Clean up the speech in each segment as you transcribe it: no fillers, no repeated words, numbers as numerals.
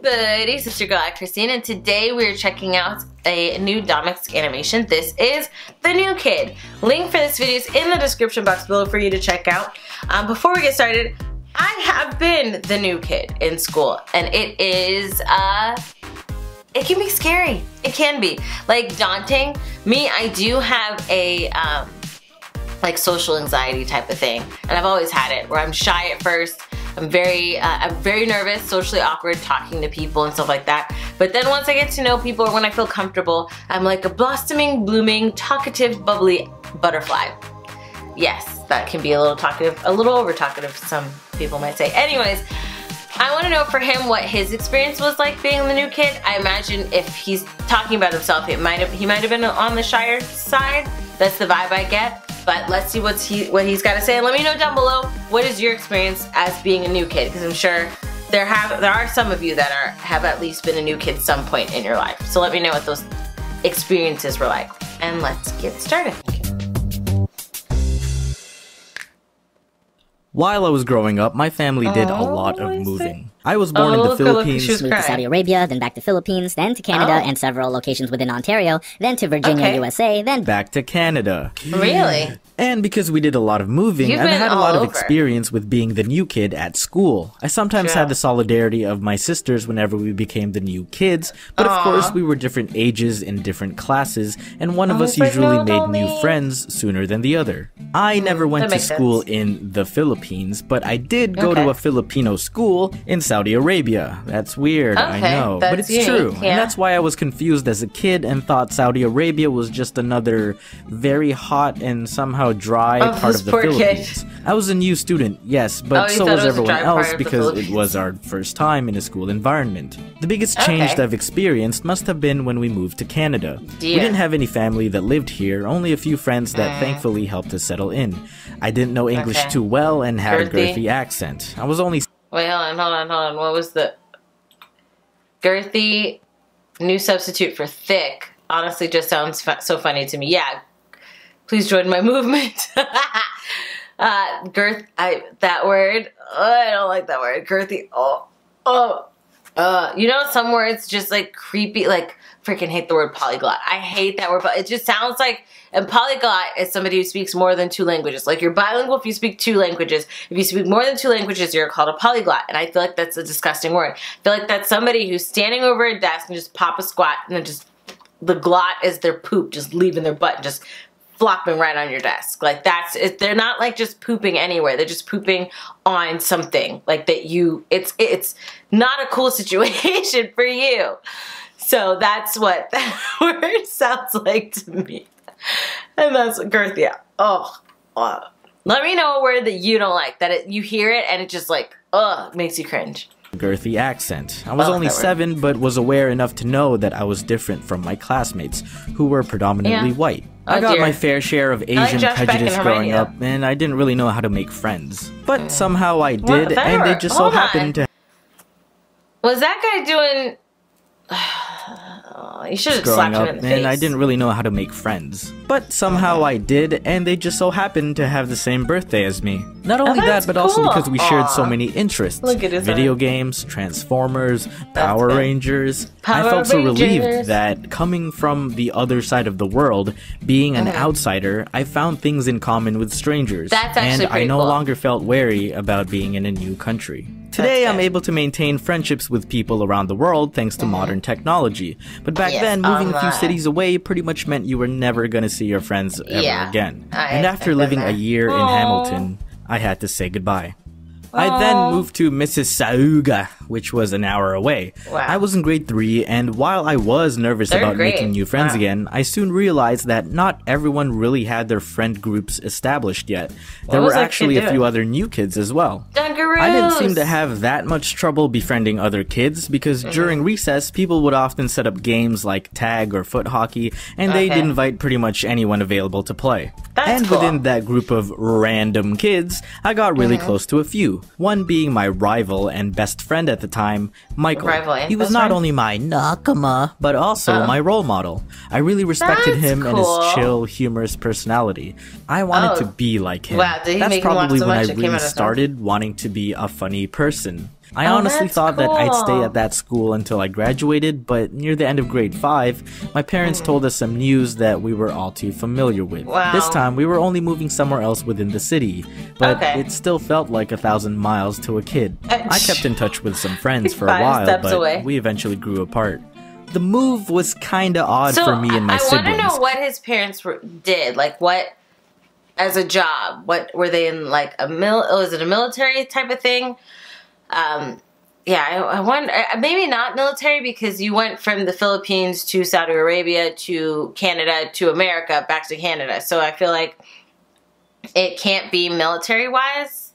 buddies, it's your girl AyChristene, and today we're checking out a new Domics animation. This is The New Kid. Link for this video is in the description box below for you to check out. Before we get started, I have been the new kid in school, and it is, it can be scary. It can be, like, daunting. Me, I do have a, like, social anxiety type of thing, and I've always had it, where I'm shy at first. I'm very nervous, socially awkward, talking to people and stuff like that. But then once I get to know people, or when I feel comfortable, I'm like a blossoming, blooming, talkative, bubbly butterfly. Yes, that can be a little talkative, a little over talkative, some people might say. Anyways, I want to know for him what his experience was like being the new kid. I imagine if he's talking about himself, he might have been on the shyer side. That's the vibe I get. But let's see what he's got to say, and let me know down below what is your experience as being a new kid, because I'm sure there are some of you that have at least been a new kid some point in your life. So let me know what those experiences were like, and let's get started. While I was growing up, my family did a lot of moving. I was born in the Philippines, moved to Saudi Arabia, then back to Philippines, then to Canada and several locations within Ontario, then to Virginia, USA, then back to Canada. Really? And because we did a lot of moving, I've had a lot of experience with being the new kid at school. I sometimes had the solidarity of my sisters whenever we became the new kids, but of course we were different ages in different classes, and one of us usually made new friends sooner than the other. I never went to school in the Philippines, but I did go to a Filipino school in Saudi Arabia. That's weird, I know, but it's true. And that's why I was confused as a kid and thought Saudi Arabia was just another very hot and somehow dry part of the Philippines. I was a new student, yes, but so was everyone else because it was our first time in a school environment. The biggest change that I've experienced must have been when we moved to Canada. We didn't have any family that lived here, only a few friends that thankfully helped us settle in. I didn't know English too well and had a girthy accent. I was only... Wait, hold on. What was the... Girthy, new substitute for thick, honestly just sounds so funny to me. Yeah. Please join my movement. That word. Oh, I don't like that word. Girthy. You know, some words just like creepy, like freaking hate the word polyglot. I hate that word. It just sounds like, and polyglot is somebody who speaks more than 2 languages. Like you're bilingual if you speak 2 languages. If you speak more than 2 languages, you're called a polyglot. And I feel like that's a disgusting word. I feel like that's somebody who's standing over a desk and just pop a squat and then just, the glot is their poop, just leaving their butt and just flopping right on your desk. Like that's it. They're not like just pooping anywhere. They're just pooping on something like that it's not a cool situation for you. So that's what that word sounds like to me. And that's girthy. Let me know a word that you don't like, that you hear it and it just like makes you cringe. Girthy accent. I was only 7, but was aware enough to know that I was different from my classmates, who were predominantly white. I got my fair share of Asian prejudice growing up, and I didn't really know how to make friends. But somehow I did, and they just so happened to... Was that guy doing... You should have slapped him in the face. And I didn't really know how to make friends. But somehow I did, and they just so happened to have the same birthday as me. Not only that, but also because we shared so many interests. Video games, Transformers, Power Rangers. I felt so relieved that coming from the other side of the world, being an outsider, I found things in common with strangers. And I no longer felt wary about being in a new country. Today, I'm able to maintain friendships with people around the world thanks to modern technology. But back then, moving a few cities away pretty much meant you were never gonna see your friends ever again. And after living a year in Hamilton, I had to say goodbye. I then moved to Mississauga, which was an hour away. I was in grade 3, and while I was nervous about making new friends again, I soon realized that not everyone really had their friend groups established yet. There were actually a few other new kids as well. I didn't seem to have that much trouble befriending other kids, because during recess, people would often set up games like tag or foot hockey, and they'd invite pretty much anyone available to play. And within that group of random kids, I got really close to a few. One being my rival and best friend at the time, Michael. He was not only my nakama, but also my role model. I really respected him and his chill, humorous personality. I wanted to be like him. That's probably when I really started wanting to be a funny person. I honestly thought that I'd stay at that school until I graduated, but near the end of grade 5, my parents told us some news that we were all too familiar with. This time, we were only moving somewhere else within the city, but it still felt like 1,000 miles to a kid. I kept in touch with some friends for a while, but we eventually grew apart. The move was kinda odd for me and my siblings. I want to know what his parents did, like what, as a job, what were they in, like was it a military type of thing? Yeah, I wonder, maybe not military because you went from the Philippines to Saudi Arabia to Canada to America, back to Canada. So I feel like it can't be military-wise.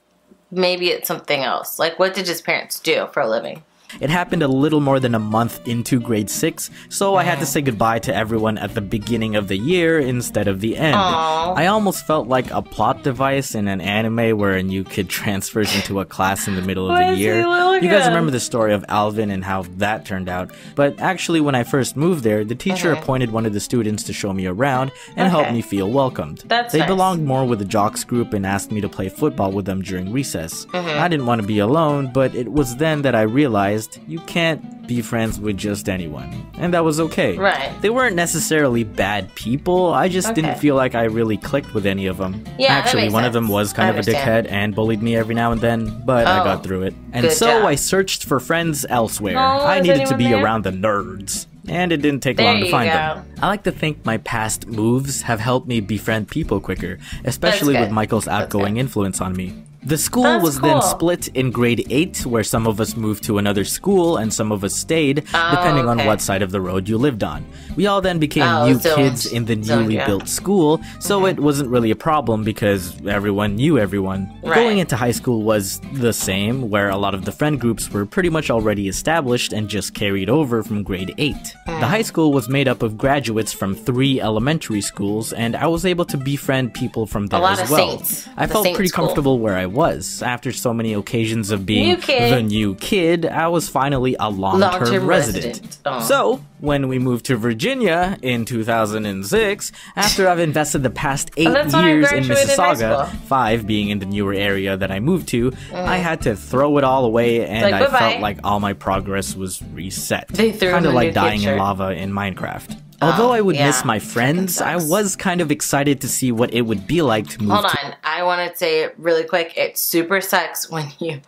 Maybe it's something else. Like, what did his parents do for a living? It happened a little more than a month into grade 6, so I had to say goodbye to everyone at the beginning of the year instead of the end. I almost felt like a plot device in an anime where a new kid transfers into a class in the middle of the year. You guys remember the story of Alvin and how that turned out. But actually, when I first moved there, the teacher appointed one of the students to show me around and help me feel welcomed. They belonged more with the jocks group and asked me to play football with them during recess. I didn't want to be alone, but it was then that I realized you can't be friends with just anyone. And that was okay. They weren't necessarily bad people, I just didn't feel like I really clicked with any of them. Actually, one of them was kind of a dickhead and bullied me every now and then, but I got through it. And so I searched for friends elsewhere. I needed to be around the nerds. And it didn't take long to find them. I like to think my past moves have helped me befriend people quicker, especially with Michael's outgoing influence on me. The school was then split in grade 8, where some of us moved to another school and some of us stayed, depending on what side of the road you lived on. We all then became new kids in the newly built school, so it wasn't really a problem because everyone knew everyone. Going into high school was the same, where a lot of the friend groups were pretty much already established and just carried over from grade 8. The high school was made up of graduates from 3 elementary schools, and I was able to befriend people from there as well. I felt pretty comfortable where I was. After so many occasions of being the new kid, I was finally a long-term resident. So, when we moved to Virginia in 2006, after I've invested the past 8 years in Mississauga, 5 being in the newer area that I moved to, I had to throw it all away and I felt like all my progress was reset. Kind of like dying in lava in Minecraft. Although I would miss my friends, I was kind of excited to see what it would be like to move Hold on, I want to say it really quick. It super sucks when you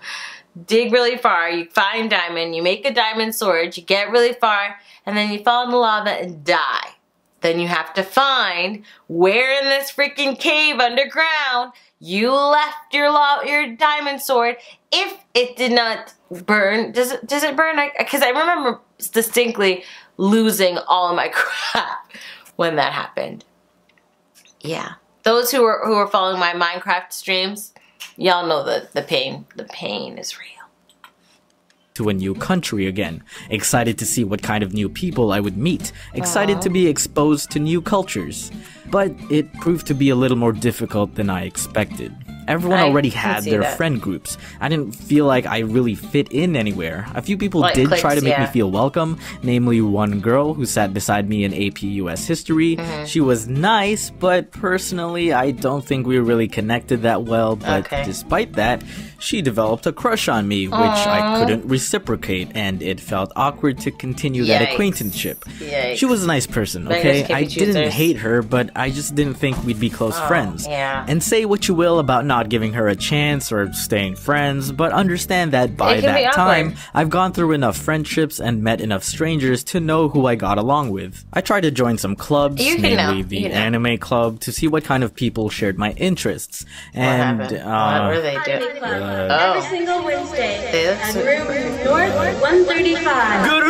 dig really far, you find diamond, you make a diamond sword, you get really far, and then you fall in the lava and die. Then you have to find where in this freaking cave underground you left your diamond sword. If it did not burn, does it burn? Because I remember distinctly losing all of my crap when that happened. Yeah, those who were following my Minecraft streams, y'all know the pain. The pain is real. To a new country again, excited to see what kind of new people I would meet, excited to be exposed to new cultures. But it proved to be a little more difficult than I expected. Everyone already had their friend groups. I didn't feel like I really fit in anywhere. A few people did try to make me feel welcome, namely one girl who sat beside me in AP US History. She was nice, but personally I don't think we really connected that well, but despite that, she developed a crush on me, which I couldn't reciprocate, and it felt awkward to continue that acquaintanceship. She was a nice person, okay? I didn't hate her, but I just didn't think we'd be close friends. And say what you will about not giving her a chance or staying friends, but understand that by that time, I've gone through enough friendships and met enough strangers to know who I got along with. I tried to join some clubs, namely the anime club, to see what kind of people shared my interests. And what were they doing? Every single Wednesday at room North 135.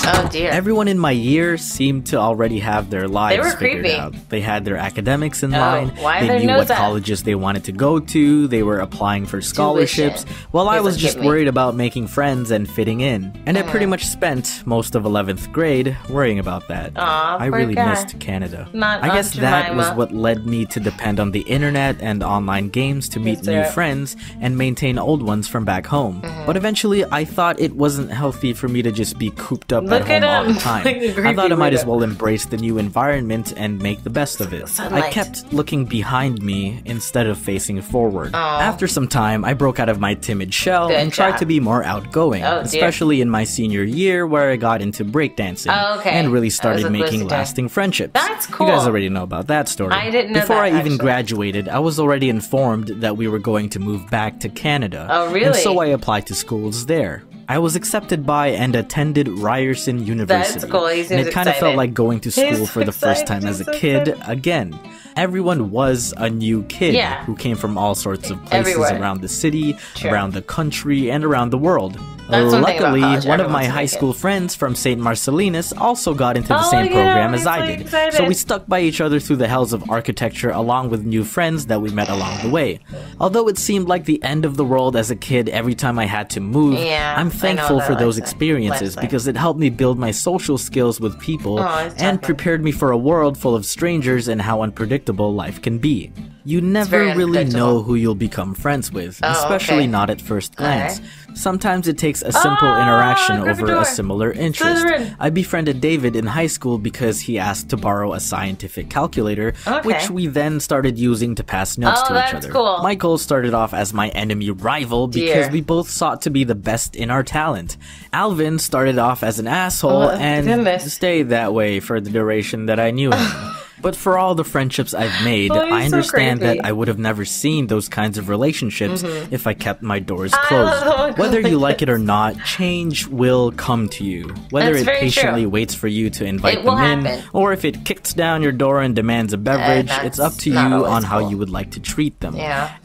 Oh dear. Everyone in my year seemed to already have their lives figured out. They had their academics in line, they knew what colleges they wanted to go to, they were applying for scholarships, while I was just worried about making friends and fitting in. And I pretty much spent most of 11th grade worrying about that. I really missed Canada. I guess that was what led me to depend on the internet and online games to meet new friends and maintain old ones from back home. But eventually, I thought it wasn't healthy for me to just be cooped up at home all the time. I thought I might as well embrace the new environment and make the best of it. I kept looking behind me instead of facing forward. After some time, I broke out of my timid shell and tried to be more outgoing, especially in my senior year where I got into breakdancing and really started making lasting friendships. That's cool. You guys already know about that story. I didn't know Before that, I even graduated, I was already informed that we were going to move back to Canada. Oh, really? And so I applied to schools there. I was accepted by and attended Ryerson University. That's cool. And it kind of felt like going to school for the first time as a kid again. Everyone was a new kid who came from all sorts of places around the city, around the country, and around the world. Luckily, one of my high school friends from St. Marcellinus also got into the same program as I did. So we stuck by each other through the hells of architecture along with new friends that we met along the way. Although it seemed like the end of the world as a kid every time I had to move, I'm thankful for those experiences because it helped me build my social skills with people and prepared me for a world full of strangers and how unpredictable life can be. You never really know who you'll become friends with, especially not at first glance. Sometimes it takes a simple interaction over a similar interest. I befriended David in high school because he asked to borrow a scientific calculator, which we then started using to pass notes to each other. Cool. Michael started off as my enemy rival because we both sought to be the best in our talent. Alvin started off as an asshole and stayed that way for the duration that I knew him. But for all the friendships I've made, I understand that I would have never seen those kinds of relationships if I kept my doors closed. Whether you like it or not, change will come to you. Whether it patiently waits for you to invite them in, or if it kicks down your door and demands a beverage, it's up to you on how you would like to treat them.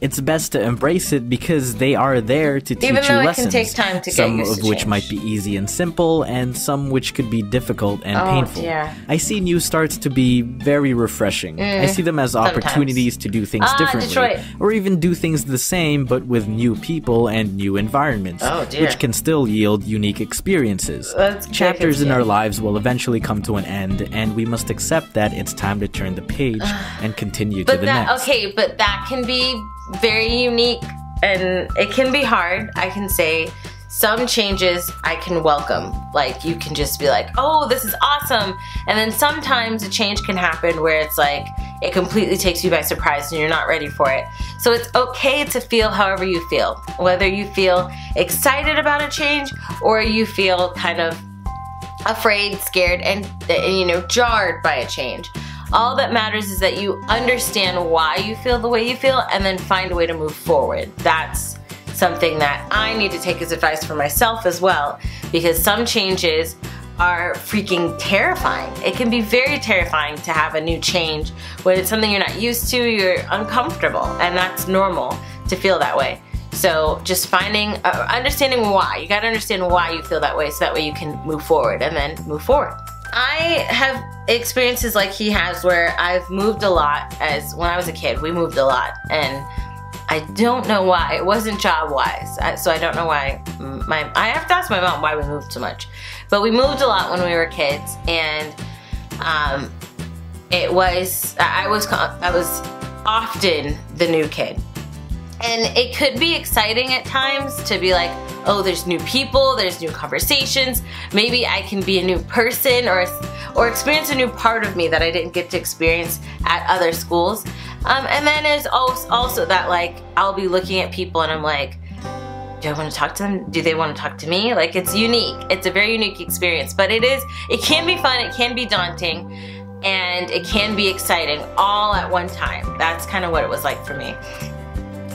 It's best to embrace it because they are there to teach you lessons, some of which might be easy and simple, and some which could be difficult and painful. I see new starts to be very refreshing. I see them as opportunities to do things differently, or even do things the same but with new people and new environments, which can still yield unique experiences. Chapters in our lives will eventually come to an end, and we must accept that it's time to turn the page and continue to the next. Okay, but that can be very unique, and it can be hard. I can say some changes I can welcome. Like, you can just be like, oh, this is awesome. And then sometimes a change can happen where it's like, it completely takes you by surprise and you're not ready for it. So it's okay to feel however you feel. Whether you feel excited about a change or you feel kind of afraid, scared, and you know, jarred by a change. All that matters is that you understand why you feel the way you feel and then find a way to move forward. That's something that I need to take as advice for myself as well, because some changes are freaking terrifying. It can be very terrifying to have a new change when it's something you're not used to, you're uncomfortable, and that's normal to feel that way. So just finding, understanding why. You gotta understand why you feel that way so that way you can move forward and then move forward. I have experiences like he has where I've moved a lot. As when I was a kid, we moved a lot, and I don't know why. It wasn't job-wise, so I don't know why. I have to ask my mom why we moved so much. But we moved a lot when we were kids, and I was often the new kid. And it could be exciting at times to be like, oh, there's new people, there's new conversations, maybe I can be a new person or experience a new part of me that I didn't get to experience at other schools. And then there's also that, like, I'll be looking at people and I'm like, do I want to talk to them? Do they want to talk to me? Like, it's unique. It's a very unique experience, but it can be fun, it can be daunting, and it can be exciting all at one time. That's kind of what it was like for me.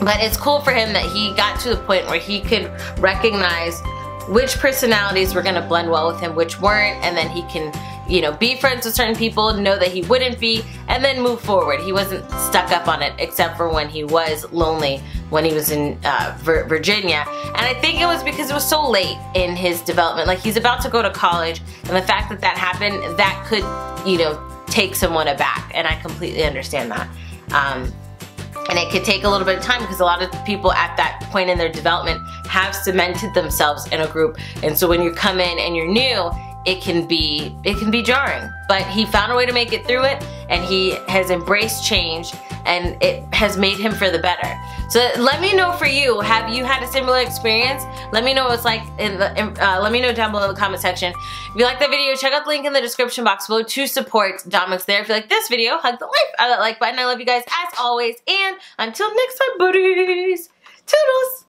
But it's cool for him that he got to the point where he could recognize which personalities were going to blend well with him, which weren't, and then he can, you know, be friends with certain people, know that he wouldn't be, and then move forward. He wasn't stuck up on it, except for when he was lonely when he was in Virginia. And I think it was because it was so late in his development. Like, he's about to go to college, and the fact that that happened, that could, you know, take someone aback, and I completely understand that. And it could take a little bit of time because a lot of people at that point in their development have cemented themselves in a group. And so when you come in and you're new, it can be jarring. But he found a way to make it through it, and he has embraced change, and it has made him for the better. So let me know for you, have you had a similar experience? Let me know what it's like let me know down below in the comment section. If you like the video, check out the link in the description box below to support Domics there. If you like this video, hug the like button. I love you guys as always, and until next time, buddies, toodles!